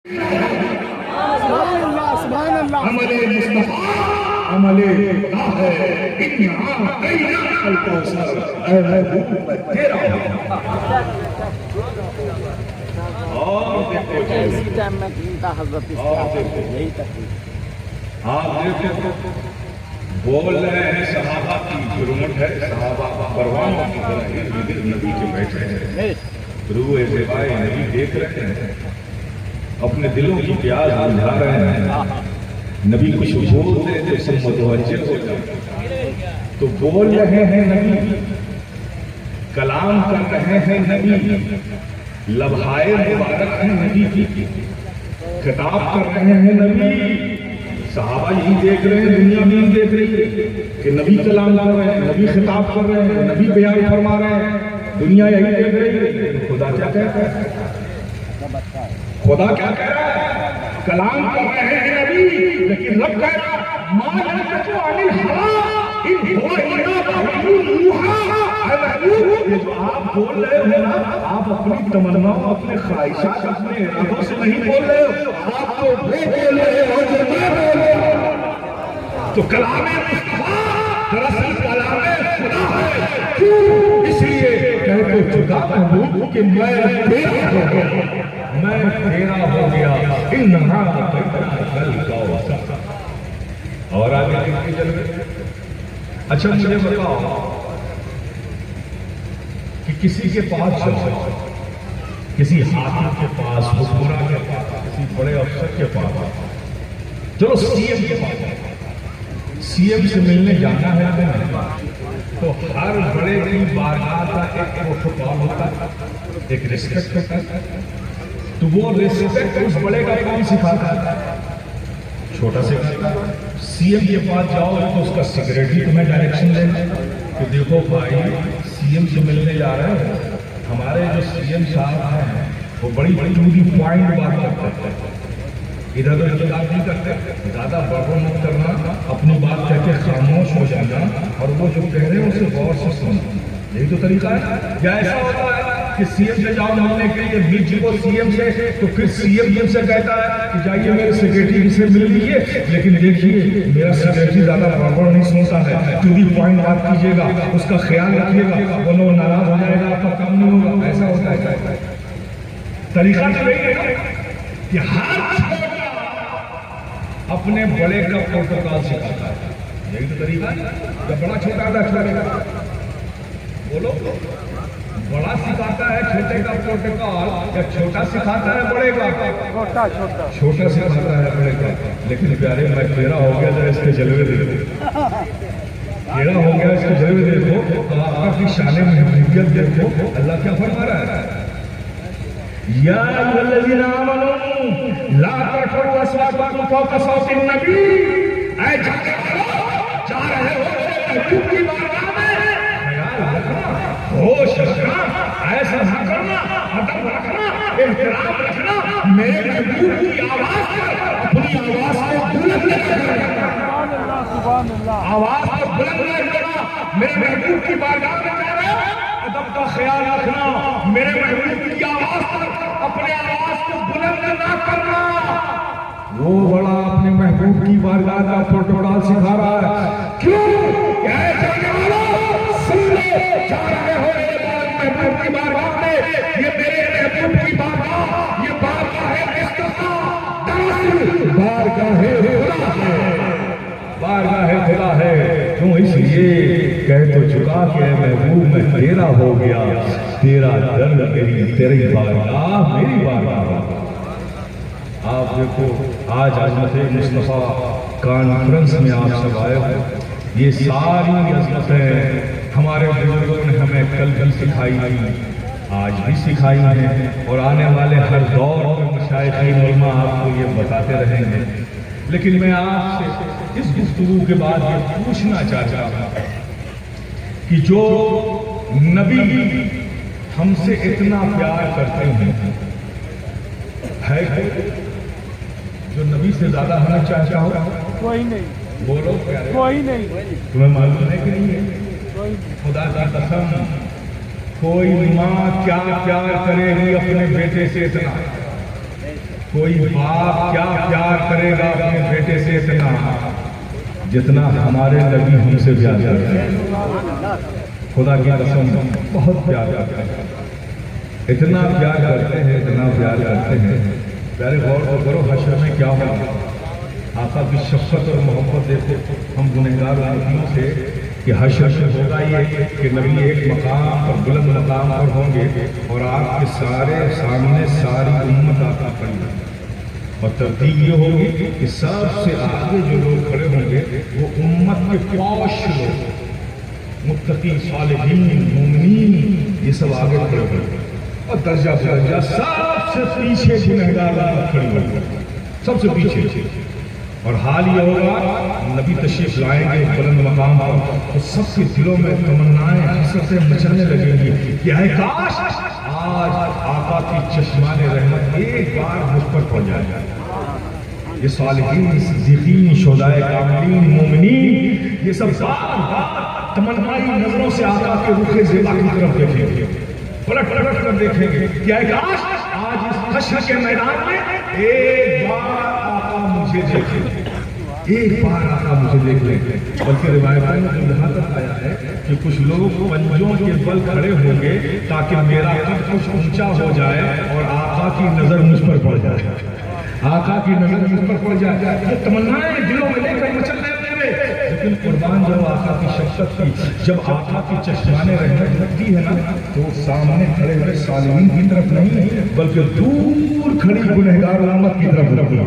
عمل مصطفیٰ عمل خدا ہے، اِنَّا أَعْطَيْنَاكَ الْكَوْثَرَ، اے محبوب میں تیرا ہوں۔ اسی ٹائم میں تھا حضرت یہی تقریر آپ دیکھیں تو بول رہے ہیں صحابہ کی جرمٹ ہے، صحابہ پروانوں کی طرح نبی کے بیٹھے ہیں، روح زیبائے نبی دیکھ رہے ہیں، اپنے دلوں کی پیاس بجھا رہے ہیں، نبی کچھ بولتے تھے سب متوجہ ہو جاتے تو بول رہے ہیں نبی، کلام کر رہے ہیں نبی، لبھائے مبارک ہیں نبی کی، خطاب کر رہے ہیں نبی، صحابہ یہی دیکھ رہے ہیں، دنیا بھی دیکھ رہی ہے کہ نبی کلام کر رہے ہیں، نبی خطاب کر رہے ہیں، نبی بیان فرما رہے ہیں، دنیا یہی دیکھ رہی ہے۔ خدا کیا کہتا ہے؟ خدا کیا کہہ رہا ہے؟ کلام کر رہے ہیں نبی، لیکن رب کہہ رہا ہے ما ينطق عن الهوى ان هو الا وحی یوحی۔ اے محبوب، یہ جو آپ بول رہے ہو نا، آپ اپنی تمناؤں، اپنے خواہشات، اپنے ارادوں سے نہیں بول رہے ہو، آپ تو وہ بول رہے ہو جو میں بول رہا ہوں۔ تو کلام مصطفیٰ دراصل کلام خدا ہے، کیوں؟ اس لیے کہہ تو چکا محبوب کہ میں تیرا ہو گیا، میں تیرا ہو گیا، اِنَّا أَعْطَيْنَاكَ الْكَوْثَرَ۔ اور آگے کتنی جلوے؟ اچھا مجھے بتاؤ کہ کسی کے پاس جاؤ، کسی حاکم کے پاس، حکمراں کے پاس، کسی بڑے افسر کے پاس، چلو سی ایم کے پاس، سی ایم سے ملنے جانا ہے تو ہر بڑے کی بارگاہ کا ایک پروٹوکول ہوتا ہے، ایک ریسپیکٹ ہوتا ہے، تو وہ ریسپیکٹ اس بڑے کا کون سکھاتا ہے؟ چھوٹا سکھاتا ہے۔ سی ایم کے پاس جاؤ تو اس کا سیکریٹری تمہیں ڈائریکشن دے کہ دیکھو بھائی سی ایم سے ملنے جا رہے ہیں، ہمارے جو سی ایم صاحب ہیں وہ بڑی ٹو دی پوائنٹ بات کرتے ہیں، ادھر ادھر بات نہیں کرتے، زیادہ بڑھو مت کرنا، اپنی بات کہہ کے خاموش ہو جانا، اور وہ جو کہہ رہے ہیں اسے غور سے سننا، یہی تو طریقہ ہے۔ یا ایسا ہوتا ہے کہ سی ایم سے جاؤ ملنے کے لیے، بیچ کو سی ایم سے، تو پھر سی ایم سے کہتا ہے کہ جائیے میرے سیکریٹری سے مل لیجیے، لیکن دیکھیے میرا سیکریٹری زیادہ بڑبڑ نہیں سنتا ہے، ٹو دی پوائنٹ بات کیجیے گا، اس کا خیال رکھیے گا، وہ لوگ ناراض ہو جائے گا، آپ کا کام نہیں ہوگا۔ ایسا ہوتا ہے طریقہ تو یہی ہے کہ ہر اپنے بڑے کا پروٹوکول سکھاتا ہے، یہی تو طریقہ ہے۔ جب بڑا چھوٹا تھا چھوٹے کا بولو، بڑا سکھاتا ہے چھوٹے کا پروٹوکول، یا چھوٹا سکھاتا ہے بڑے کا؟ چھوٹا سکھاتا ہے بڑے کا۔ لیکن پیارے میں تیرا ہو گیا، ذرا اس کے جلوے دیکھو، تیرا ہو گیا اس کے جلوے دیکھو، آقا کی شان محبوبیت دیکھو، اللہ کیا فرما رہا ہے؟ یا ایھا الذین آمنوا لا ترفعوا اصواتکم فوق صوت النبی۔ اے جا رہے ہو محبوب کی بارگاہ میں، خیال رکھنا، ہوش رکھنا، ایسا نہ کرنا، ادب رکھنا، احترام رکھنا، میرے محبوب کی آواز پر اپنی آواز کو بلند نہ کرنا، آواز کو بلند نہ کرنا، میرے محبوب کی بارگاہ میں جا رہے ہو، ادب کا خیال رکھنا، میرے محبوب کی آواز پر اپنے آواز کو بلند نہ کرنا۔ وہ بڑا اپنے محبوب کی بارگاہ کا پروٹوکول سکھا رہا ہے، کیوں؟ کہ اے جانے والوں سن لو، جا رہے ہو میرے محبوب کی بارگاہ میں، یہ میرے محبوب کی بارگاہ، یہ بارگاہ مصطفیٰ، دراصل بارگاہ خدا ہے، بارگاہ خدا ہے۔ کیوں؟ اس لیے کہہ تو چکا کہ اے محبوب میں تیرا ہو گیا، تیرا در تیری بارگاہ میری بارگاہ۔ آپ دیکھو آج عظمت مصطفیٰ کانفرنس میں آپ سب آئے ہو، یہ ساری عظمتیں ہمارے بزرگوں نے ہمیں کل بھی سکھائی تھی، آج بھی سکھائی ہیں، اور آنے والے ہر دور میں مشائخین علماء آپ کو یہ بتاتے رہیں گے۔ لیکن میں آپ سے اس گفتگو کے بعد یہ پوچھنا چاہتا ہوں کہ جو نبی ہم سے اتنا پیار کرتے ہیں، ہے جو نبی سے زیادہ ہمیں چاہتا ہو؟ کوئی نہیں، بولو پیارے، کوئی نہیں، تمہیں معلوم ہے کہ نہیں ہے؟ خدا کی قسم، کوئی ماں کیا پیار کرے گی اپنے بیٹے سے اتنا؟ کوئی باپ کیا پیار کرے گا اپنے بیٹے سے اتنا جتنا ہمارے نبی ہم سے پیار کرتے ہیں. خدا کی قسم بہت پیار کرتے ہیں, اتنا پیار کرتے ہیں, اتنا پیار کرتے ہیں. پیارے غور تو کرو حشر میں کیا ہوگا. آقا کی شفقت اور محبت دیکھو ہم گنہگار امتیوں سے کہ حشر میں ہوگا یہ کہ نبی ایک مقام پر بلند مقام پر ہوں گے اور آپ کے سارے سامنے ساری امت آقا کھڑی ہوگی. اور ترتیب یہ ہوگی کہ سب سے آگے جو لوگ کھڑے ہوں گے وہ امت کے پوش لوگ, متقی, صالحین, مومنین, یہ سب آگے کھڑے ہوں گے. اور درجہ بدرجہ سب سے پیچھے گنہگار امت کھڑی ہوگی, سب سے پیچھے. اور حال یہ ہوگا نبی تشریف لائیں گے بلند مقام پر تو سب کے دلوں میں تمنائیں حسرتیں مچلنے لگیں گی کہ اے کاش آج آقا کی چشمان رحمت ایک بار مجھ پر پڑ جائے. یہ صالحین, صدیقین, شہدائے کاملین, مومنین, یہ سب بار تمنائی نظروں سے آقا کے رخ زیبا کی طرف دیکھیں گے, پلٹ پلٹ کر دیکھیں گے کہ اے کاش آج اس حشر کے میدان میں ایک بار مجھے دیکھیں, ایک بار آقا مجھے دیکھ لیں. بلکہ روایتوں میں تو یہاں تک آیا ہے کہ کچھ لوگ پنجوں کے بل کھڑے ہوں گے تاکہ میرا قد کچھ اونچا ہو جائے اور آقا کی نظر مجھ پر پڑ جائے, آقا کی نظر مجھ پر پڑ جائے. یہ تمنائیں دلوں میں لے کر مچلنے لگے. لیکن قربان جب آقا کی شفقت کی, جب آقا کی چشمان رحمت لگتی ہے نا تو سامنے کھڑے ہوئے صالحین کی طرف نہیں بلکہ دور کھڑی گنہگار امت کی طرف لگتی ہے.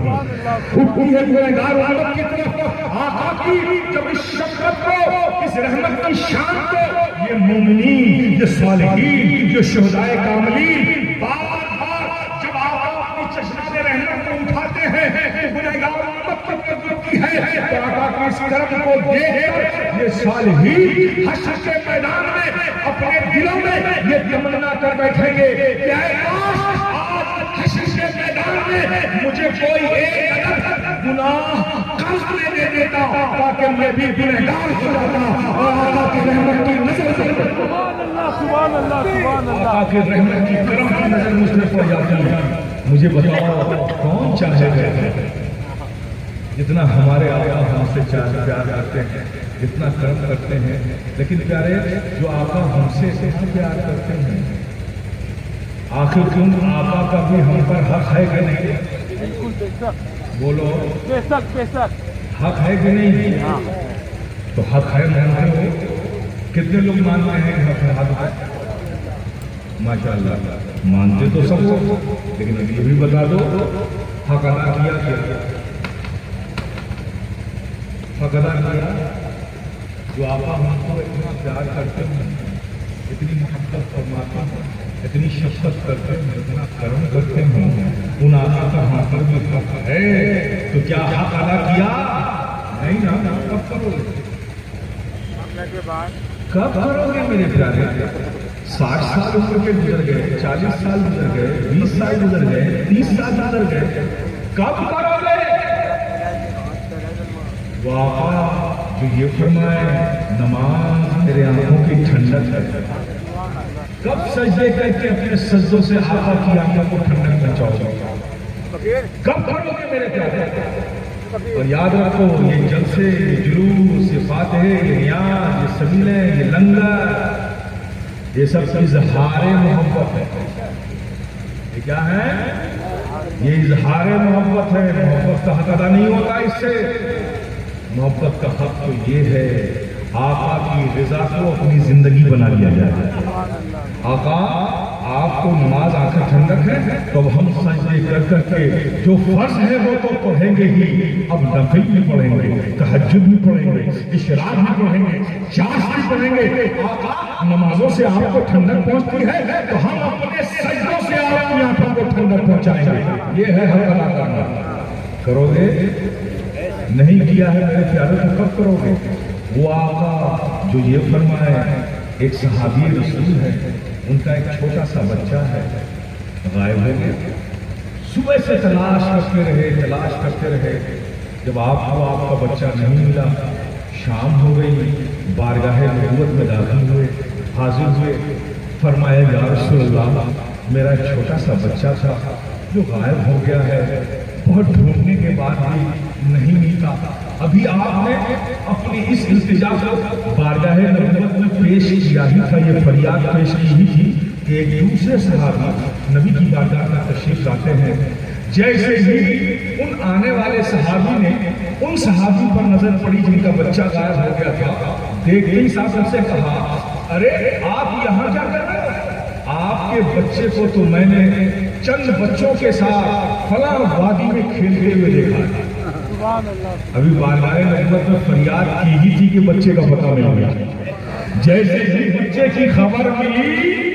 گنہگار امت کی طرف آقا کی جب اس شفقت کو, اس رحمت کی شان کو یہ مومنین, یہ صالحین, یہ شہدائے کاملین بار بار جب آقا اپنی چشمان رحمت کو اٹھاتے ہیں تو گنہگار امت کو لگتی ہے تو آقا کی اس کرم کو دیکھ کر یہ صالحین حشر کے میدان میں اپنے دلوں میں یہ تمنا کر بیٹھیں گے کہ اے کاش آج حشر کے میدان میں مجھے کوئی ایک عدد گناہ قرض میں دے دیتا تاکہ میں بھی گنہگار ہو جاتا اور آقا کی رحمت کی نظر سے سبحان اللہ, سبحان اللہ, سبحان اللہ. آقا کی رحمت کی کرم کی نظر مجھ پر پڑ جاتی ہے. مجھے بتاؤ کون چاہے گا جتنا ہمارے آقا ہم سے پیار کرتے ہیں, جتنا کرم کرتے ہیں. لیکن پیارے جو آقا ہم سے پیار کرتے ہیں آخر کیوں آقا کا بھی ہم پر حق ہے کہ نہیں؟ بالکل بے شک, بولو بے شک, بے شک. حق ہے کہ نہیں؟ تو حق ہے مانتے ہو. کتنے لوگ مانتے ہیں کہ حق ہے؟ ماشاء اللہ مانتے تو سب ہو, لیکن اب یہ بھی بتا دو حق ادا کیا کیا؟ حق ادا کیا جو آقا ہم کو اتنا پیار کرتے ہیں, اتنی محبت فرماتے ہیں, اتنی شفقت کرتے ہیں, اتنا کرم کرتے ہیں, ان آقا کا ہم پر بھی حق ہے. تو کیا حق ادا کیا؟ نہیں نا. کب کرو گے؟ کب کرو گے میرے پیارے؟ 60 سال عمر کے گزر گئے, 40 سال گزر گئے, 20 سال گزر گئے, 30 سال گزر گئے, کب کرو گے؟ وہ آقا جو یہ فرمائے نماز میرے آنکھوں کی ٹھنڈک ہے, کب سجدے کر کے اپنے سجدوں سے آقا کی آنکھوں کو ٹھنڈک پہنچاؤ گے؟ کب کرو گے میرے پیارے؟ اور یاد رکھو یہ جلسے, یہ جلوس, یہ فاتحے, یہ نیاز, یہ سبیلیں, یہ لنگر, یہ سب اظہار محبت ہے. یہ کیا ہے؟ یہ اظہار محبت ہے. محبت کا حق ادا نہیں ہوتا اس سے. محبت کا حق تو یہ ہے آقا کی رضا کو اپنی زندگی بنا لیا جائے. آقا آپ کو نماز آ کر ٹھنڈک ہے تو اب ہم سجدے کر کر کے جو فرض ہے وہ تو پڑھیں گے ہی, اب نفل بھی پڑھیں گے, تہجد بھی پڑھیں گے, اشراق بھی پڑھیں گے, چاش بھی پڑھیں گے. آقا نمازوں سے آپ کو ٹھنڈک پہنچتی ہے تو ہم اپنے سجدوں سے آپ کی آنکھوں کو ٹھنڈک پہنچائیں گے. یہ ہے حق ادا کرنا. کرو گے؟ نہیں کیا ہے میرے پیارے تو کب کرو گے؟ وہ آقا جو یہ فرمائے, ایک صحابی رسول ہے, ان کا ایک چھوٹا سا بچہ ہے, غائب ہو گیا. صبح سے تلاش کرتے رہے, تلاش کرتے رہے. جب آپ کو آپ کا بچہ نہیں ملا, شام ہو گئی, بارگاہ نبوت میں داخل ہوئے, حاضر ہوئے. فرمایا یا رسول اللہ میرا ایک چھوٹا سا بچہ تھا, جو غائب ہو گیا ہے، بہت ڈھونڈنے کے بعد بھی نہیں ملتا۔ ابھی آپ نے اپنی اس التجا کو بارگاہ نبوت میں پیش کیا ہی تھا، یہ فریاد پیش کی ہی تھی کہ ایک دوسرے صحابی نبی کی بارگاہ میں تشریف لاتے ہیں۔ جیسے ہی ان آنے والے صحابی نے ان صحابی پر نظر پڑی جن کا بچہ غائب ہو گیا تھا، دیکھتے ہی صاحب ان سے کہا، ارے آپ یہاں کیا کر رہے ہیں؟ آپ کے بچے کو تو میں نے چند بچوں کے ساتھ فلاں وادی میں کھیلتے ہوئے دیکھا ہے۔ ابھی بارگاہ نبوت میں فریاد کی ہی تھی کہ بچے کا پتہ مل گیا۔ جیسے ہی بچے کی خبر ملی،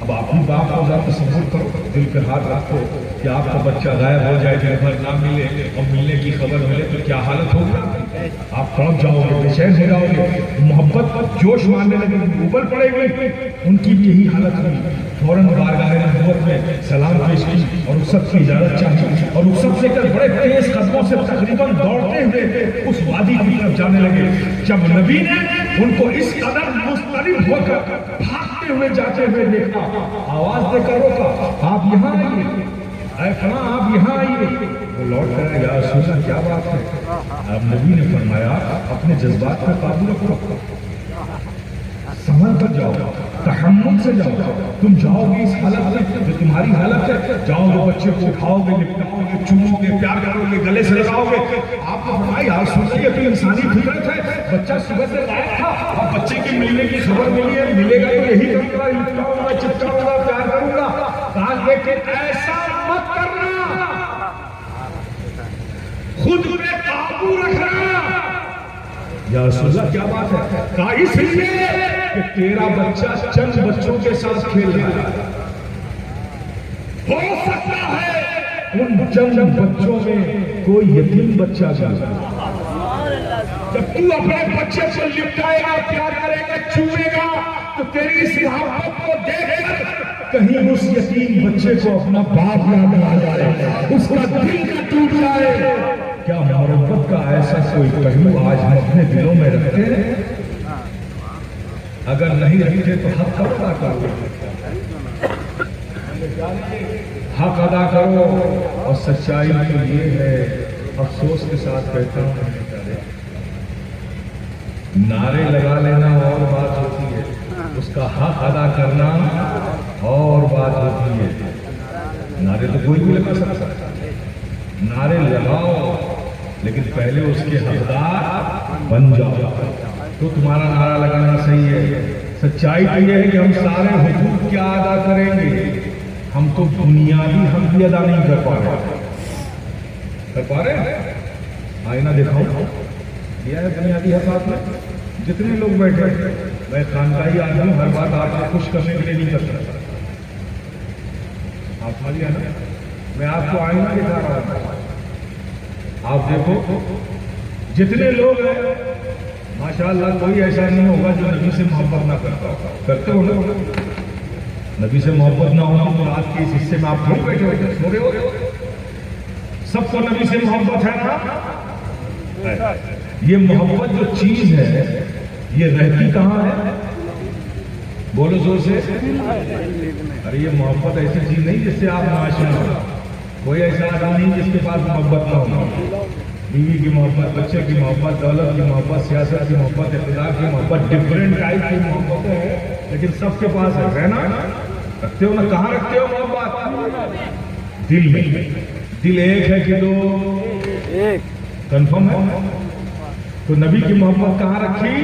اب آپ بھی باپ کو ذرا تصور کرو، دل پہ ہاتھ رکھو کہ آپ کا بچہ غائب ہو جائے، دن بھر نہ ملے اور ملنے کی خبر ملے تو کیا حالت ہوگی؟ آپ تڑپ جاؤ گے، بے چین ہو جاؤ گے، محبت جوش مارنے لگے، اوپر پڑے گئے۔ ان کی بھی یہی حالت ہوئی، فوراً بارگاہ نبوت میں سلام پیش کی اور رخصت کی اجازت چاہی، اور رخصت سے کر بڑے تیز قدموں سے تقریباً دوڑتے ہوئے اس وادی کی طرف جانے لگے۔ جب نبی نے ان کو اس قدر مضطرب ہو کر بھاگتے ہوئے جاتے ہوئے دیکھا، آواز دے کر روکا، آپ یہاں آئیے، اے فلاں آپ یہاں آئیے۔ وہ لوٹ کر یا رسول اللہ کیا بات ہے؟ اب نبی نے فرمایا اپنے جذبات پر قابو رکھو، سنبھل کر جاؤ، تحمل سے جاؤ۔ تم جاؤ گے اس حالت میں جو تمہاری حالت ہے، جاؤ گے بچے کو اٹھاؤ گے، لپٹاؤ گے، چومو گے، پیار کرو گے، گلے سے لگاؤ گے۔ آپ کو فرمایا یا رسول اللہ یہ تو انسانی فطرت ہے، بچہ صبح سے غائب تھا، اب بچے کی ملنے کی خبر ملی ہے، ملے گا تو یہی کروں گا، لپٹاؤں گا، چپکاؤں گا، پیار کروں گا۔ کہا لیکن ایسا مت کرنا، خود پہ قابو رکھنا۔ یا رسول اللہ کیا بات ہے؟ کہا اس لیے کہ تیرا بچہ چند بچوں کے ساتھ کھیل رہا ہے، ہو سکتا ہے ان چند بچوں میں کوئی یتیم بچہ بھی ہو۔ جب تو اپنے بچے کو لپٹائے گا، پیار کرے گا، چومے گا، تو تیری اس محبت کو دیکھ کر کہیں اس یتیم بچے کو اپنا باپ یاد آ جائے، اس کا دل نہ ٹوٹ جائے۔ کیا محبت کا ایسا کوئی پہلو آج ہم اپنے دلوں میں رکھتے ہیں؟ اگر نہیں رکھتے تو حق ادا کرو، حق ادا کرو۔ اور سچائی تو یہ ہے، افسوس کے ساتھ کہتا ہوں، نعرے لگا لینا اور بات ہوتی ہے، اس کا حق ادا کرنا اور بات ہوتی ہے۔ نعرے تو کوئی بھی لگا سکتا ہے، نعرے لگاؤ لیکن پہلے اس کے حقدار بن جاؤ تو تمہارا نعرہ لگانا صحیح ہے۔ سچائی تو یہ ہے کہ ہم سارے حقوق کیا ادا کریں گے، ہم تو بنیادی حق بھی ادا نہیں کر پا رہے۔ کر پا رہے ہیں؟ آئینہ دکھاؤ، یہ ہے بنیادی حق آپ میں۔ جتنے لوگ بیٹھے، میں خاندانی آدمی ہوں، ہر بات آپ کو خوش کرنے کے لیے نہیں کر سکتا۔ آپ سمجھ گئے نا؟ میں آپ کو آئینہ دکھا رہا ہوں، آپ دیکھو جتنے لوگ ہیں ماشاءاللہ کوئی ایسا نہیں ہوگا جو نبی سے محبت نہ کرتا ہوگا۔ کرتے ہو نا؟ نبی سے محبت نہ ہونا تو رات کے اس حصے میں آپ کیوں بیٹھے ہوئے سو رہے ہو؟ سب کو نبی سے محبت ہے نا؟ یہ محبت جو چیز ہے یہ رہتی کہاں ہے؟ بولو زور سے۔ ارے یہ محبت ایسی چیز نہیں جس سے آپ ناشنا ہو۔ کوئی ایسا آدمی نہیں جس کے پاس محبت نہ ہو۔ بیوی کی محبت، بچے کی محبت، دولت کی محبت، سیاست کی محبت، اقتدار کی محبت، ڈفرینٹ ٹائپ کی محبت ہے، لیکن سب کے پاس ہے نا؟ رکھتے ہو نا؟ کہاں رکھتے ہو محبت؟ دل میں۔ دل ایک ہے کہ دو؟ ایک۔ کنفرم ہے؟ تو نبی کی محبت کہاں رکھی؟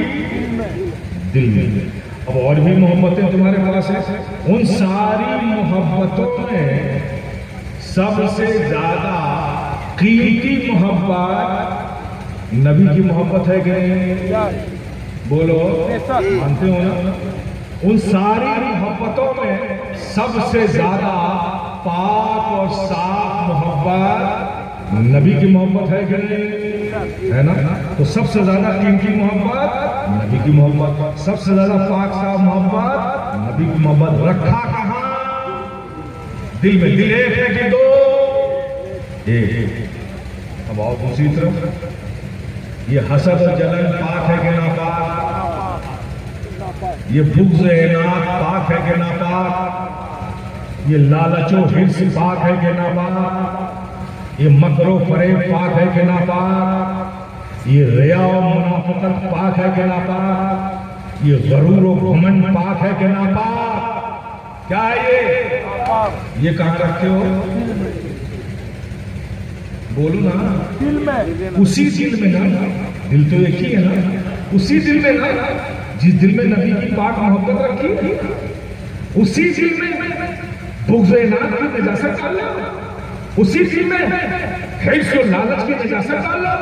دل میں۔ اب اور بھی محبتیں تمہارے پاس ہیں، ان ساری محبتوں میں سب سے زیادہ قیمتی محبت نبی کی محبت ہے کہ نہیں؟ بولو، مانتے ہو نا؟ ان ساری محبتوں میں سب سے زیادہ پاک اور صاف محبت نبی کی محبت ہے کہ نہیں؟ ہے نا؟ تو سب سے زیادہ قیمتی محبت نبی کی محبت، سب سے زیادہ پاک صاف محبت نبی کی محبت۔ رکھا کہاں؟ دل میں۔ دل ایک ہے کہ دو؟ ایک۔ اب آؤ دوسری طرف، یہ حسد اور جلن پاک ہے کہ ناپاک؟ یہ بغض و عناد پاک ہے کہ ناپاک؟ یہ لالچ و حرص پاک ہے کہ ناپاک؟ یہ مکر و فریب پاک ہے کہ ناپاک؟ یہ ریا و منافقت پاک ہے کہ ناپاک؟ یہ غرور و گھمنڈ پاک ہے کہ ناپاک؟ کیا ہے یہ کہاں رکھتے ہو؟ بولو نا، دل میں، اسی دل میں نا، دل تو ایک ہی ہے نا، اسی دل میں نا جس دل میں نبی کی پاک محبت رکھی، اسی دل میں بغض ناک کی نجاست ڈال لو، اسی دل میں حرص و لالچ کی نجاست ڈال لو،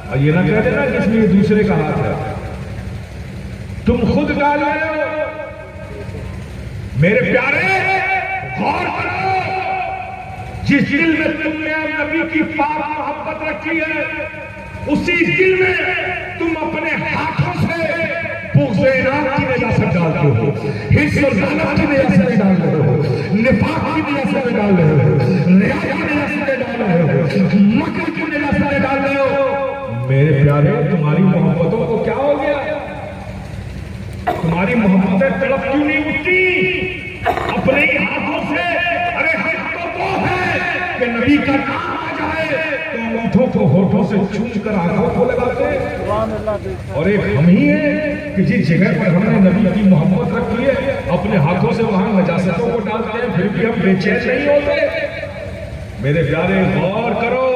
اور یہ نہ کہہ دینا کہ اس میں دوسرے کا ہاتھ ہے، تم خود ڈال رہے ہو۔ میرے پیارے غور کرو، جس دل میں تم نے نبی کی پاک محبت رکھی ہے، اسی دل میں تم اپنے ہاتھوں سے بغض ناک کی نجاست ڈالتے ہو، حرص و لالچ کی نجاست ڈال رہے ہو، نفاق کی نجاست ڈال رہے ہو، ریا کی نجاست ڈال رہے ہو، مکر کی نجاست ڈال رہے ہو۔ میرے پیارے تمہاری محبتوں کو کیا ہو گیا؟ تمہاری محبتیں تڑپ کیوں نہیں اٹھتی اپنے ہی ہاتھوں سے؟ ارے حق تو وہ ہے کہ نبی کا نام آ جائے تو ہونٹوں کو ہونٹوں سے چوم کر آنکھوں کو لگاتے ہیں، اور ایک ہم ہی ہیں کہ جس جگہ پر ہم نے نبی کی محبت رکھی ہے اپنے ہاتھوں سے وہاں نجاستوں کو ڈالتے ہیں، پھر بھی ہم بے چین نہیں ہوتے۔ میرے پیارے غور کرو،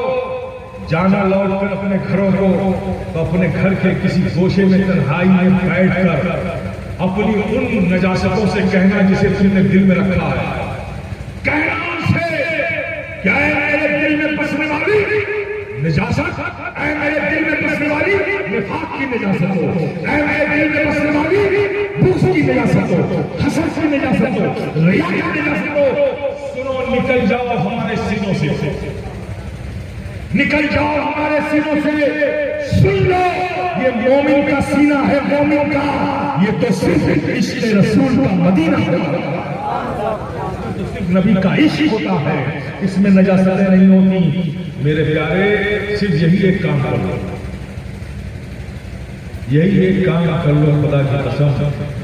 جانا لوٹ کر اپنے گھروں کو تو اپنے گھر کے کسی گوشے میں تنہائی میں بیٹھ کر اپنی ان نجاستوں سے کہنا جسے تم نے دل میں رکھا ہے، کہنا ان سے کہ اے میرے دل میں بسنے والی نجاست، اے میرے دل میں بسنے والی نفاق کی نجاست ہو، اے میرے دل میں بسنے والی بغض کی نجاست ہو، حسد کی نجاست ہو، ریا کی نجاست ہو، سنو نکل جاؤ ہمارے سینوں سے، نکل جاؤ ہمارے سینوں سے، سن لو یہ مومن کا سینہ ہے، مومن کا، یہ تو صرف عشق رسول کا مدینہ ہے، تو صرف نبی کا عشق ہوتا ہے، اس میں نجاستیں نہیں ہوتی۔ میرے پیارے صرف یہی ایک کام کر لو، یہی ایک کام کر لو، خدا کی قسم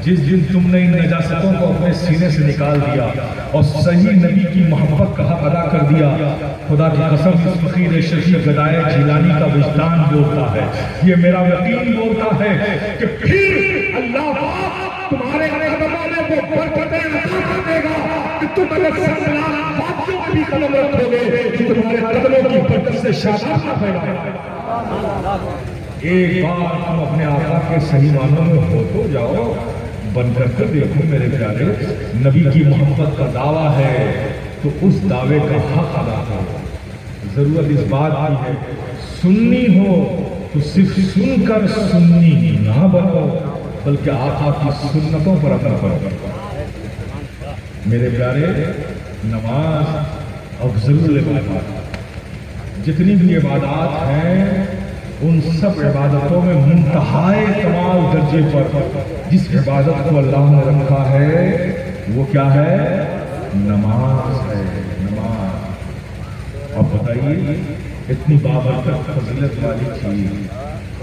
جس دن تم نے ان نجاستوں کو اپنے سینے سے نکال دیا اور صحیح نبی کی محبت کا حق ادا کر دیا، خدا کی قسم اس فقیر شفیع گدائے جیلانی کا وجدان بولتا ہے، یہ میرا یقین بولتا ہے کہ پھر اللہ پاک تمہارے قدموں میں وہ برکتیں عطا کر دے گا کہ تم اگر سنگلانا باتوں میں بھی قدم رکھو گے کہ تمہارے قدموں کی برکت سے شاداب نہ پھیلا۔ ایک بار تم اپنے آقا کے صحیح معنوں میں ہو تو جاؤ، بن کر کے دیکھو میرے پیارے، نبی کی محبت کا دعویٰ ہے تو اس دعوے کا حق ادا کرو۔ ضرورت اس بات کی ہے سننی ہو تو صرف سن کر سننی نہ بنو، بلکہ آقا کی سنتوں پر عمل کرو۔ میرے پیارے نماز افضل العبادات، جتنی بھی عبادات ہیں ان سب عبادتوں میں منتہائے کمال درجے پر جس عبادت کو اللہ نے رکھا ہے وہ کیا ہے؟ نماز ہے، نماز۔ اب بتائیے اتنی بابرکت فضیلت والی چیز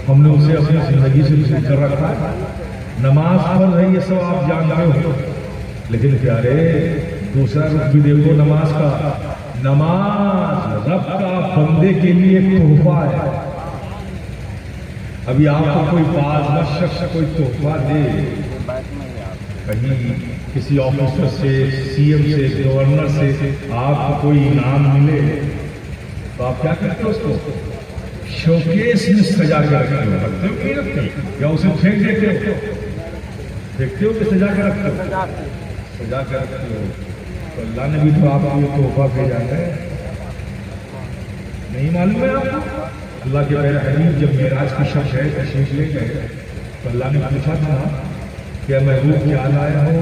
ہم نے اسے اپنی زندگی سے شروع کر رکھا ہے۔ نماز پڑھ رہی ہے سب آپ جانتے ہو، لیکن پیارے دوسرا رخ بھی دیکھو نماز کا، نماز رب کا بندے کے لیے ایک تحفہ ہے۔ ابھی آپ کو کوئی باز شخص کوئی تحفہ دے، کہیں کسی آفیسر سے، سی ایم سے، گورنر سے آپ کو کوئی انعام ملے تو آپ کیا کرتے ہو؟ اس کو شوکیس میں سجا کے رکھتے ہو، رکھتے ہو نہیں رکھتے، یا اسے پھینک دیتے ہو؟ دیکھتے ہو کہ سجا کے رکھتے ہو؟ سجا کے رکھتے ہو۔ تو اللہ نے بھی تو آپ کو یہ تحفہ بھیجا ہے، نہیں معلوم ہے آپ کو؟ اللہ کے پیارے حبیب جب معراج کی شب ہے تشریف لے گئے تو اللہ نے پوچھا تھا کہ محبوب کیا لایا ہو؟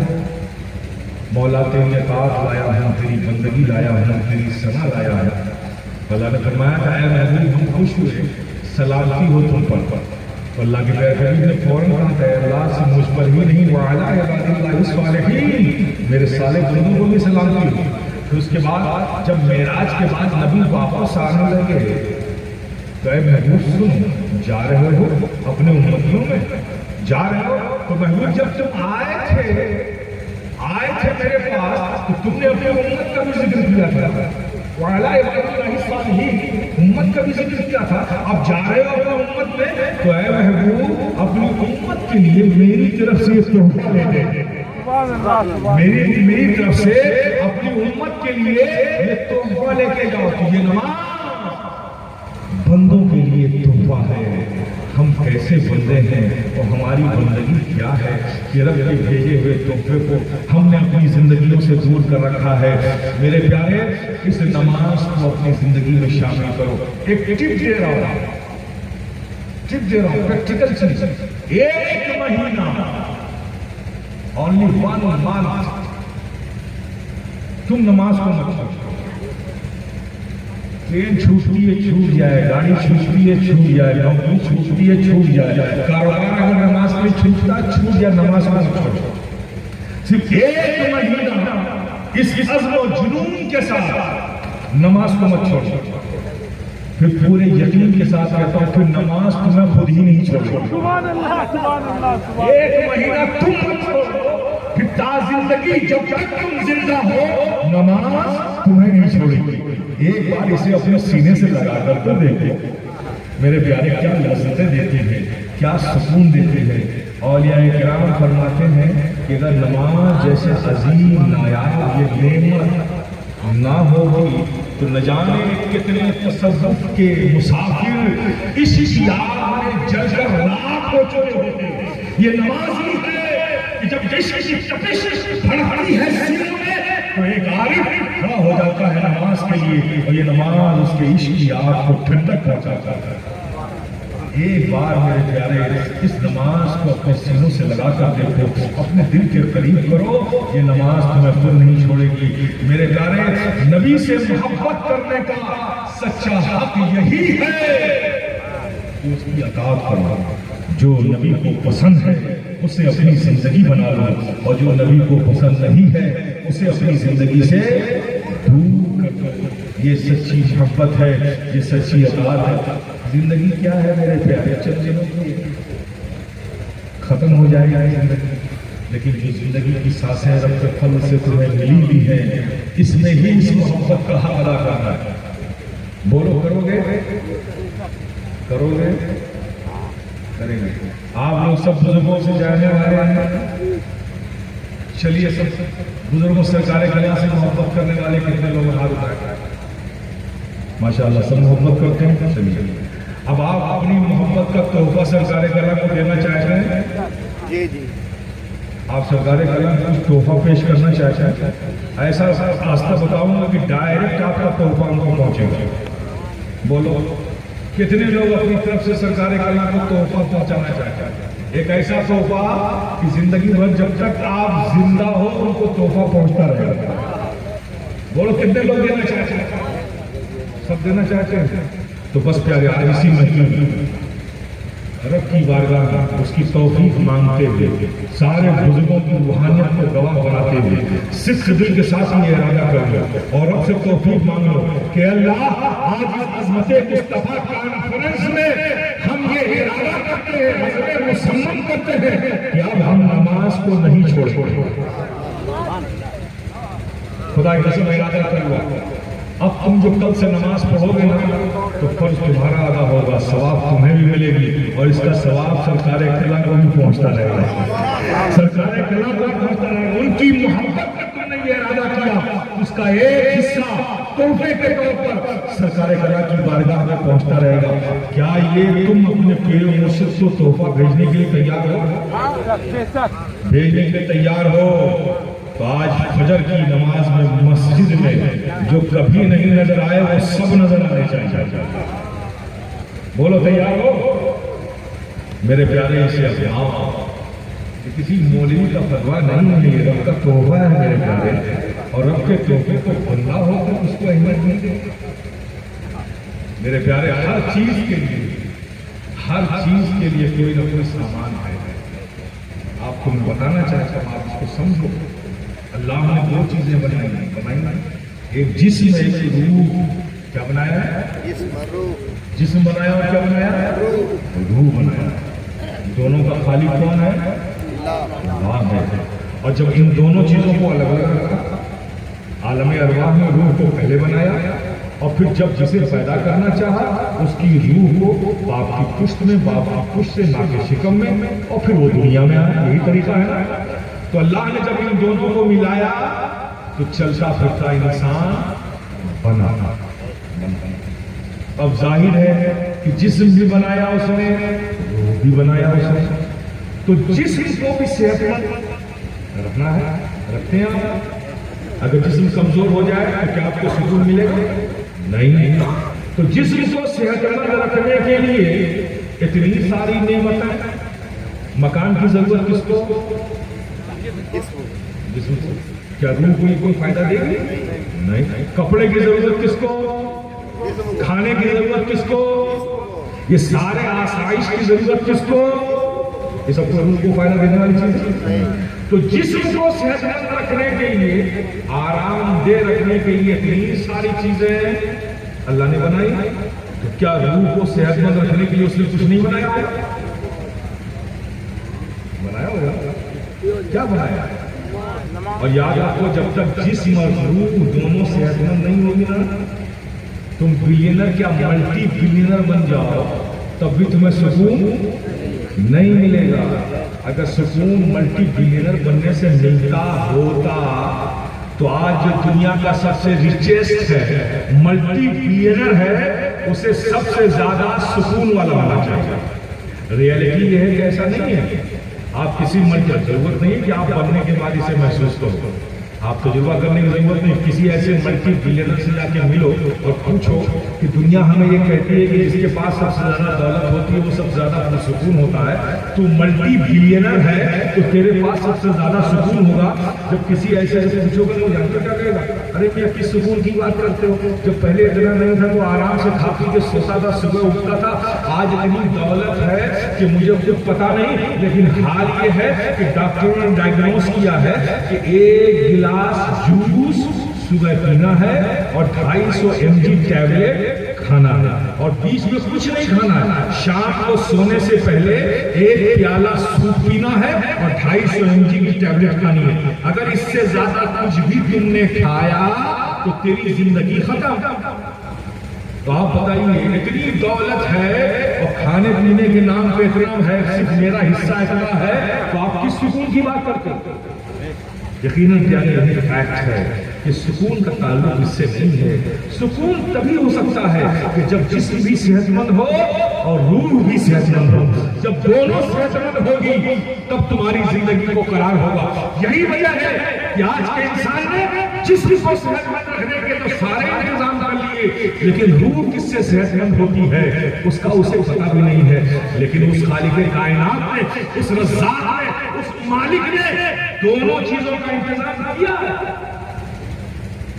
مولا تیری اطاعت لایا ہوں، تیری بندگی لایا ہوں، تیری ثنا لایا ہوں۔ اللہ نے فرمایا تھا اے محبوب ہم خوش ہوئے، سلامتی ہو تم پر۔ تو اللہ کے پیارے حبیب نے فوراً کہا تھا اللہ سے مجھ پر ہی نہیں وعلی عباد اللہ الصالحین، میرے صالح بندوں کو بھی سلامتی ہو۔ پھر اس کے بعد جب معراج کے بعد نبی واپس آنے لگے تو اے محبوب سن، جا رہے ہو اپنے امتیوں میں، جا رہے ہو تو محبوب جب تم آئے تھے آئے تھے میرے پاس تو تم نے اپنی امت کا بھی ذکر کیا تھا، وعلیٰ عباد اللہ الصالحین، امت کا بھی ذکر کیا تھا. اب جا رہے ہو اپنے امت میں تو اے محبوب اپنی امت کے لیے میری طرف سے تحفہ لے دے. میری طرف سے اپنی امت کے لیے یہ تحفہ لے کے جاؤ کہ یہ نماز بندوں کے لیے تحفہ ہے. ہم کیسے بندے ہیں اور ہماری بندگی کیا ہے کہ رب کے بھیجے ہوئے تحفے کو ہم نے اپنی زندگیوں سے دور کر رکھا ہے. میرے پیارے اس نماز کو اپنی زندگی میں شامل کرو. ایک ٹپ دے رہا ہوں پریکٹیکل چیز. 1 مہینہ only 1 month تم نماز کو مت چھوڑو. ٹرین چھوٹتی ہے چھوٹ جائے، گاڑی چھوٹتی ہے چھوٹ جائے، نوکری چھوٹتی ہے چھوٹ جائے، کاروبار اگر نماز میں چھوٹتا چھوٹ جائے، نماز کو مت چھوڑو. صرف 1 مہینہ اس عزم و جنون کے ساتھ نماز کو مت چھوڑو. پھر پورے یقین کے ساتھ کہتا ہوں پھر نماز تمہیں خود ہی نہیں چھوڑو. سبحان اللہ سبحان اللہ. 1 مہینہ تم مت چھوڑو، پھر تا زندگی جب تک تم زندہ ہو نماز تمہیں نہیں چھوڑے گی. ایک بار اسے اپنے سینے سے لگا کر دیکھو. میرے پیارے کیا لذتیں دیتے ہیں، کیا سکون دیتے ہیں. اولیاء کرام فرماتے ہیں کہ اگر نماز جیسے عظیم نایاب یہ نعمت نہ ہوگی تو نہ جانے کتنے تصوف کے مسافر اس یاد میں جل کر راک ہو چکے ہوتے ہیں. یہ نماز ہی ہے کہ جب عشق کی تپش بڑھتی ہے سینوں میں تو ایک عارف کھڑا ہو جاتا ہے نماز کے لیے اور یہ نماز اس کے عشق کی آگ کو ٹھنڈک پہنچاتا ہے. ایک بار میرے پیارے اس نماز کو اپنے سینوں سے لگا کر دیکھو، اپنے دل کے قریب کرو. یہ نماز تمہیں خود نہیں چھوڑے گی. میرے پیارے نبی سے محبت کرنے کا سچا حق یہی ہے کہ اس کی اطاعت کرو. جو نبی کو پسند ہے اسے اپنی زندگی بنا لو اور جو نبی کو پسند نہیں ہے اسے اپنی زندگی سے دور کر دو. یہ سچی محبت ہے، یہ سچی اطاعت ہے. زندگی کیا ہے میرے پیارے؟ چند دنوں کی ختم ہو جائے گا زندگی، لیکن جو زندگی کی سانسیں رب کے فضل سے تمہیں ملی ہوئی ہیں اس میں ہی اس محبت کا حق ادا کرنا ہے. بولو کرو گے؟ کرو گے؟ کریں گے. آپ لوگ سب بزرگوں سے جانے والے ہیں. چلیے سب بزرگوں سرکار کلام سے محبت کرنے والے کتنے لوگ ہاتھ اٹھائیں؟ ماشاءاللہ سب محبت کرتے ہیں. چلیے اب آپ اپنی محبت کا تحفہ سرکار کلام کو دینا چاہتے ہیں. جی جی آپ سرکار کلام کو کچھ تحفہ پیش کرنا چاہتے ہیں. ایسا راستہ بتاؤں گا کہ ڈائریکٹ آپ کا تحفہ ان کو پہنچے گا. بولو کتنے لوگ اپنی طرف سے سرکار کلام کو تحفہ پہنچانا چاہتے ہیں؟ ایک ایسا تحفہ کہ زندگی بھر جب تک آپ زندہ ہو ان کو تحفہ پہنچتا رہے گا. بولو کتنے لوگ دینا چاہتے ہیں؟ سب دینا چاہتے ہیں. تو بس پیارے آج اسی مہینے رب کی بارگاہ میں اس کی توفیق مانگتے ہوئے سارے بزرگوں کی روحانیت کو گواہ بناتے ہوئے صدق دل کے ساتھ یہ ارادہ کر لو اور رب سے توفیق مانگ لو کہ اللہ آج اس عظمت مصطفیٰ کانفرنس میں ہم یہ ارادہ کرتے ہیں، حضرت مصمم کرتے ہیں کہ اب ہم نماز کو نہیں چھوڑیں. خدا کی قسم ارادہ کر لو. اب تم جو کل سے نماز پڑھو گے نا تو فرض تمہارا ادا ہوگا، ثواب تمہیں بھی ملے گی اور اس کا ثواب سرکار کلام کو بھی پہنچتا رہے گا. سرکار کلام کو پہنچتا رہے گا. ان کی محبت تک تم نے یہ ارادہ کیا اس کا ایک حصہ تحفے کے طور پر سرکار کلام کی بارگاہ میں پہنچتا رہے گا. کیا یہ تم اپنے پیر و مرشد کو تحفہ بھیجنے کے لیے تیار ہو؟ بھیجنے کے لیے تیار ہو تو آج فجر کی نماز میں مسجد میں جو کبھی نہیں نظر آئے وہ سب نظر آنے چاہیے. بولو تیار ہو؟ میرے پیارے اسے اپناؤ. کسی مولوی کا فتویٰ نہیں ہے، یہ رب کا تحفہ ہے میرے پیارے. اور رب کے تحفے کو بندہ ہو کر اس کو اہمیت نہیں دے. میرے پیارے ہر چیز کے لیے کوئی نہ کوئی سامان ہے. آپ کو میں بتانا چاہتا ہوں، آپ اس کو سمجھو. اللہ نے دو چیزیں بنائی. ایک جسم ہے، ایک روح. کیا بنایا ہے؟ جسم بنایا اور کیا بنایا؟ روح بنایا. دونوں کا خالق کون ہے؟ اللہ ہے. اور جب ان دونوں چیزوں کو الگ الگ رکھا، عالم ارواح میں روح کو پہلے بنایا، اور پھر جب جسے پیدا کرنا چاہا اس کی روح کو باپ کی پشت میں، باپ کی پشت سے ماں کے شکم میں، اور پھر وہ دنیا میں آیا۔ یہی طریقہ ہے نا۔ تو اللہ نے جب ان دونوں کو ملایا تو چلتا پھرتا انسان بنا۔ اب ظاہر ہے کہ جسم بھی بنایا اس نے، روح بھی بنایا اس نے، تو جسم کو بھی صحت مند رکھنا ہے، رکھتے ہیں آپ۔ اگر جسم کمزور ہو جائے تو کیا آپ کو سکون ملے گا؟ نہیں۔ تو جسم کو صحت مند رکھنے کے لیے اتنی ساری نعمتیں، مکان کی ضرورت کس کو؟ جسم کو۔ کیا روح کو کوئی فائدہ دے گی؟ نہیں۔ کپڑے کی ضرورت کس کو؟ کھانے کی ضرورت کس کو؟ یہ سارے آسائش کی ضرورت کس کو؟ یہ سب کو روح کو فائدہ دینے والی چیز ہے۔ تو جسم کو صحت مند رکھنے کے لیے، آرام دہ رکھنے کے لیے اتنی ساری چیزیں اللہ نے بنائی، تو کیا روح کو صحت مند رکھنے کے لیے اس نے کچھ نہیں بنایا ہوگا؟ بنایا ہوگا۔ کیا بنایا؟ اور یاد رکھو، جب تک جسم اور روح دونوں صحت مند نہیں ہوگی نا، تم بلینر کیا ملٹی بلینر بن جاؤ تب بھی تمہیں سکون نہیں ملے گا۔ اگر سکون ملٹی بلینر بننے سے ملتا ہوتا تو آج جو دنیا کا سب سے ریچسٹ ہے، ملٹی بلینر ہے، اسے سب سے زیادہ سکون والا ہونا چاہیے۔ ریئلٹی یہ ہے کہ ایسا نہیں ہے۔ آپ کسی ملک کی ضرورت نہیں کہ آپ بننے کے بعد اسے محسوس کرو، آپ تجربہ کرنے کی ضرورت نہیں۔ کسی ایسے ملٹی بلینر سے جا کے ملو اور پوچھو کہ دنیا ہمیں یہ کہتی ہے کہ جس کے پاس سب سے زیادہ دولت ہوتی ہے وہ سب سے زیادہ پرسکون ہوتا ہے، تو ملٹی بلینر ہے تو تیرے پاس سب سے زیادہ سکون ہوگا۔ جب کسی ایسے سے پوچھو گے وہ جانتے کیا کہے گا؟ ارے کیا کس سکون کی بات کرتے ہو؟ جب پہلے اتنا نہیں تھا تو آرام سے کھا پی کے سوتا تھا، صبح اٹھتا تھا، آج اتنی دولت ہے کہ مجھے خود پتا نہیں، لیکن حال یہ ہے کہ ڈاکٹروں نے ڈائگنوز کیا ہے کہ ایک گلاس جوس صبح پینا ہے اور 250 mg ٹیبلٹ کھانا ہے، اور بیچ میں کچھ نہیں کھانا ہے۔ شام کو سونے سے پہلے ایک پیالہ سوپ پینا ہے اور 250 mg کی ٹیبلٹ کھانی ہے۔ اگر اس سے زیادہ کچھ بھی تم نے کھایا تو تیری زندگی ختم۔ تو آپ بتائیے، اتنی دولت ہے اور کھانے پینے کے نام پہ اتنا ہے، صرف میرا حصہ اتنا ہے، تو آپ کس سکون کی بات کرتے ہیں؟ یقیناً یہ فیکٹ ہے کہ سکون کا تعلق اس سے نہیں ہے۔ سکون تبھی ہو سکتا ہے کہ جب جسم بھی صحت مند ہو اور روح بھی صحت مند ہو۔ جب دونوں صحت مند ہوگی تب تمہاری زندگی کو قرار ہوگا۔ یہی وجہ ہے کہ آج کے انسان نے جسم کو صحت مند رکھنے کے تو سارے انتظام کر لیے، لیکن روح کس سے صحت مند ہوتی ہے اس کا اسے پتہ بھی نہیں ہے۔ لیکن اس خالق کائنات نے، اس رزاق نے، اس مالک نے دونوں چیزوں کا انتظام کیا ہے،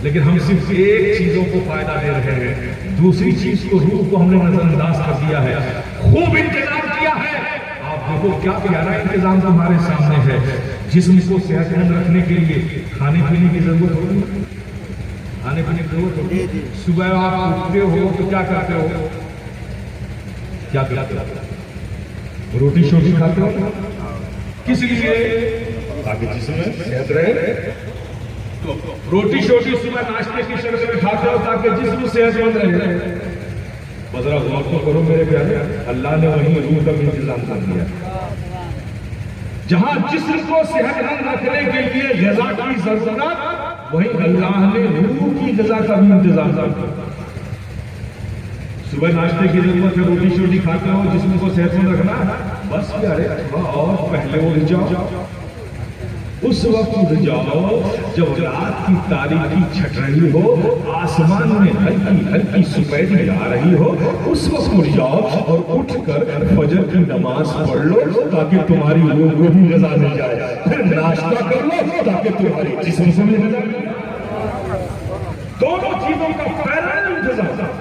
لیکن ہم صرف ایک چیزوں کو فائدہ دے رہے ہیں، دوسری چیز کو، روح کو ہم نے نظر انداز کر دیا ہے۔ خوب انتظام کیا ہے۔ آپ دیکھو کیا پیارا انتظام تمہارے سامنے ہے۔ جسم کو صحت مند رکھنے کے لیے کھانے پینے کی ضرورت ہوگی، کھانے پینے کی ضرورت ہوگی۔ صبح آپ اٹھتے ہو تو کیا کرتے ہو؟ کیا کرتے ہو؟ روٹی شوٹی کھاتے ہو؟ کس لیے؟ تاکہ جسم میں صحت رہے۔ تو روٹی شوٹی صبح ناشتے کی شکل میں کھاتے ہو تاکہ جسم صحت مند رہے۔ ذرا غور تو کرو میرے پیارے، اللہ نے وہیں روح کا بھی انتظام کر دیا۔ جہاں جسم کو صحت مند رکھنے کے لیے غذا کی ضرورت، وہیں اللہ نے روح کی غذا کا بھی انتظام کر دیا۔ صبح ناشتے کی ضرورت ہے، روٹی شوٹی کھاتے ہو، جسم کو صحت مند رکھنا، بس پیارے اور پہلے وہ جاؤ، اس وقت اٹھ جاؤ جب رات کی تاریکی چھٹ رہی ہو، آسمان میں ہلکی ہلکی سفیدی آ رہی ہو، اس وقت اٹھ جاؤ اور اٹھ کر فجر کی نماز پڑھ لو تاکہ تمہاری روح کو بھی غذا مل جائے، پھر ناشتہ کر لو تاکہ تمہاری جسم کو بھی غذا مل جائے۔ دونوں چیزوں کا پیرالل انتظام،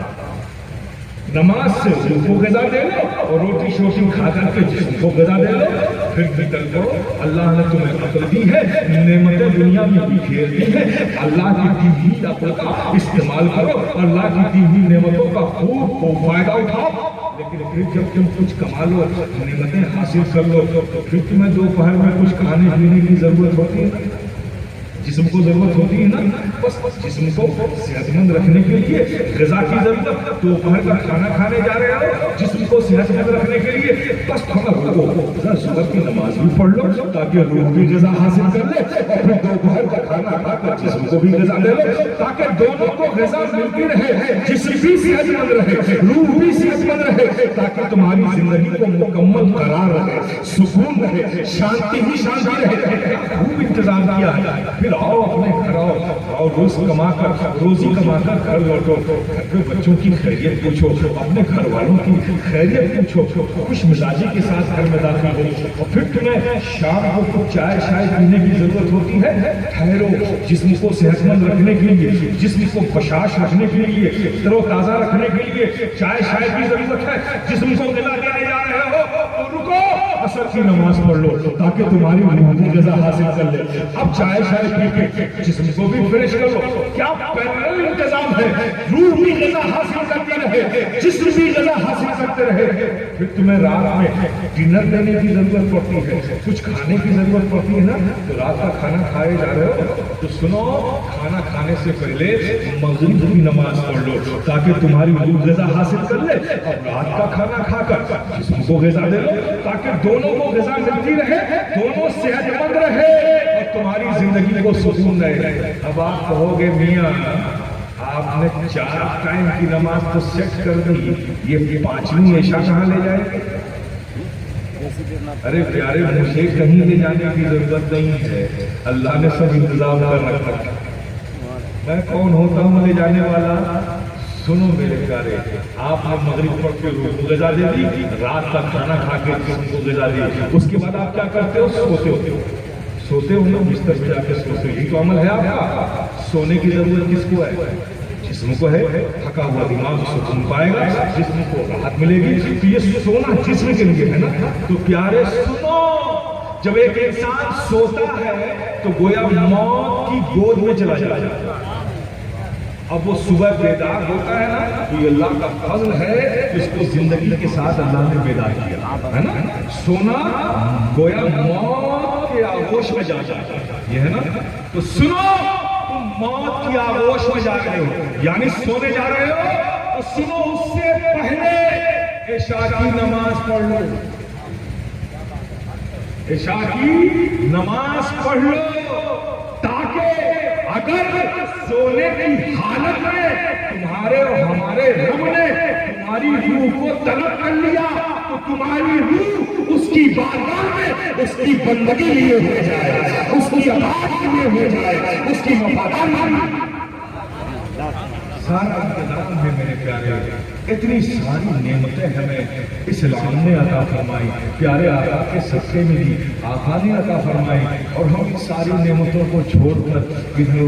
نماز سے روح کو غذا دے لو اور روٹی شوٹی کھا کر کے جسم کو غذا دے لو، پھر نکل کرو۔ اللہ نے تمہیں عقل دی ہے، نعمتیں دنیا میں بھی کھیل دی ہے، اللہ کی دی ہوئی عقل کا استعمال کرو، اللہ کی دی ہوئی نعمتوں کا خوب فائدہ اٹھاؤ، لیکن پھر جب تم کچھ کما لو نعمتیں حاصل کر لو تو پھر تمہیں دوپہر میں کچھ کھانے پینے کی ضرورت ہوتی ہے، جسم کو ضرورت ہوتی ہے نا، بس جسم کو صحت مند رکھنے کے لیے غذا کی ضرورت، دوپہر کا کھانا کھانے جا رہے ہو جسم کو صحت مند رکھنے کے لیے بس تھوڑا رکو، ظہر کی نماز بھی پڑھ لو تاکہ روح بھی غذا حاصل کر لے، اور پھر دوپہر کا کھانا کھا کر جسم کو بھی غذا دے لو تاکہ دونوں کو غذا ملتی رہے، جسم بھی صحت مند رہے، روح بھی صحت مند رہے، تاکہ تمہاری زندگی کو مکمل قرار رہے، سکون رہے، شانتی ہی شانتی رہے۔ خوب انتظام کیا ہے، پھر آؤ اپنے گھر آؤ روز کما کر روزی کما کر گھر لوٹو، گھر کے بچوں کی خیریت پوچھو، اپنے گھر والوں کی خیریت پوچھو، خوش مزاجی کے ساتھ گھر میں داخل ہو، اور پھر تمہیں شام کو کچھ چائے پینے کی ضرورت ہوتی ہے، ٹھہرو، جسم کو صحت مند رکھنے کے لیے، جسم کو بشاش رکھنے کے لیے، تر و تازہ رکھنے کے لیے چائے کی ضرورت ہے، جسم کو غذا دینے جا رہے ہو تو رکو، عصر کی نماز پڑھ لو تاکہ تمہاری روح بھی غذا حاصل کر لے، اب چائے پی کے جسم کو بھی فریش کر لو، کیا پیرل انتظام ہے، روح بھی غذا حاصل کرتے رہے، جسم بھی غذا حاصل کرتے رہے، پھر تمہیں رات میں ڈنر لینے کی ضرورت پڑتی ہے، کچھ کھانے کی ضرورت پڑتی ہے نا، تو رات کا کھانا کھائے جا رہے ہو تو سنو، کھانا کھانے سے پہلے مغرب کی نماز پڑھ لو تاکہ تمہاری روح غذا حاصل کر لے، اور رات کا کھانا کھا کر جسم کو غذا دے لو تاکہ دونوں کو غذا ملتی رہے، دونوں صحت مند رہے اور تمہاری زندگی کو سکون رہے۔ اب آپ کہو گے میاں آپ نے 4 ٹائم کی نماز تو سیٹ کر دی، یہ 5ویں عشاء کہاں لے جائے گا؟ ارے پیارے، مجھے کہیں لے جانے کی ضرورت نہیں ہے، اللہ نے سب انتظام کر رکھا ہے، میں کون ہوتا ہوں لے جانے والا؟ سنو میرے پیارے، آپ نے مغرب پڑھ کے روح کو غذا دے دی، رات کا کھانا کھا کے جسم کو غذا دی، اس کے بعد آپ کیا کرتے ہو؟ سوتے ہو نا، بستر پہ جا کے سوتے ہو، یہی تو عمل ہے آپ کا۔ سونے کی ضرورت کس کو ہے؟ جسم کو ہے، تھکا ہوا دماغ سکون پائے گا، جسم کو راحت ملے گی، تو یہ سونا جسم کے لیے ہے نا۔ تو پیارے سنو، جب ایک انسان سوتا ہے تو گویا موت کی گود میں چلا جاتا ہے، اب وہ صبح بیدار ہوتا ہے نا، تو یہ اللہ کا فضل ہے، اس کو زندگی کے ساتھ اللہ نے بیدار کیا ہے نا۔ سونا گویا موت کے آغوش میں جا جاتا ہے، یہ ہے نا۔ تو سنو، تم موت کی آغوش میں جا رہے ہو، یعنی سونے جا رہے ہو، تو سنو، اس سے پہلے عشاء کی نماز پڑھ لو، عشاء کی نماز پڑھ لو، تاکہ اگر سونے کی حالت میں تمہارے اور ہمارے رب نے تمہاری روح کو طلب کر لیا تو تمہاری روح اس کی بارگاہ میں اس کی بندگی لیے ہو جائے، اس کی اطاعت لیے ہو جائے، اس کی وفاداری۔ سارا انتظام ہے میرے پیارے، اتنی ساری نعمتیں ہمیں اسلام نے عطا فرمائی، پیارے آقا کے صدقے میں بھی آقا نے عطا فرمائی، اور ہم ساری نعمتوں کو چھوڑ کر ادھر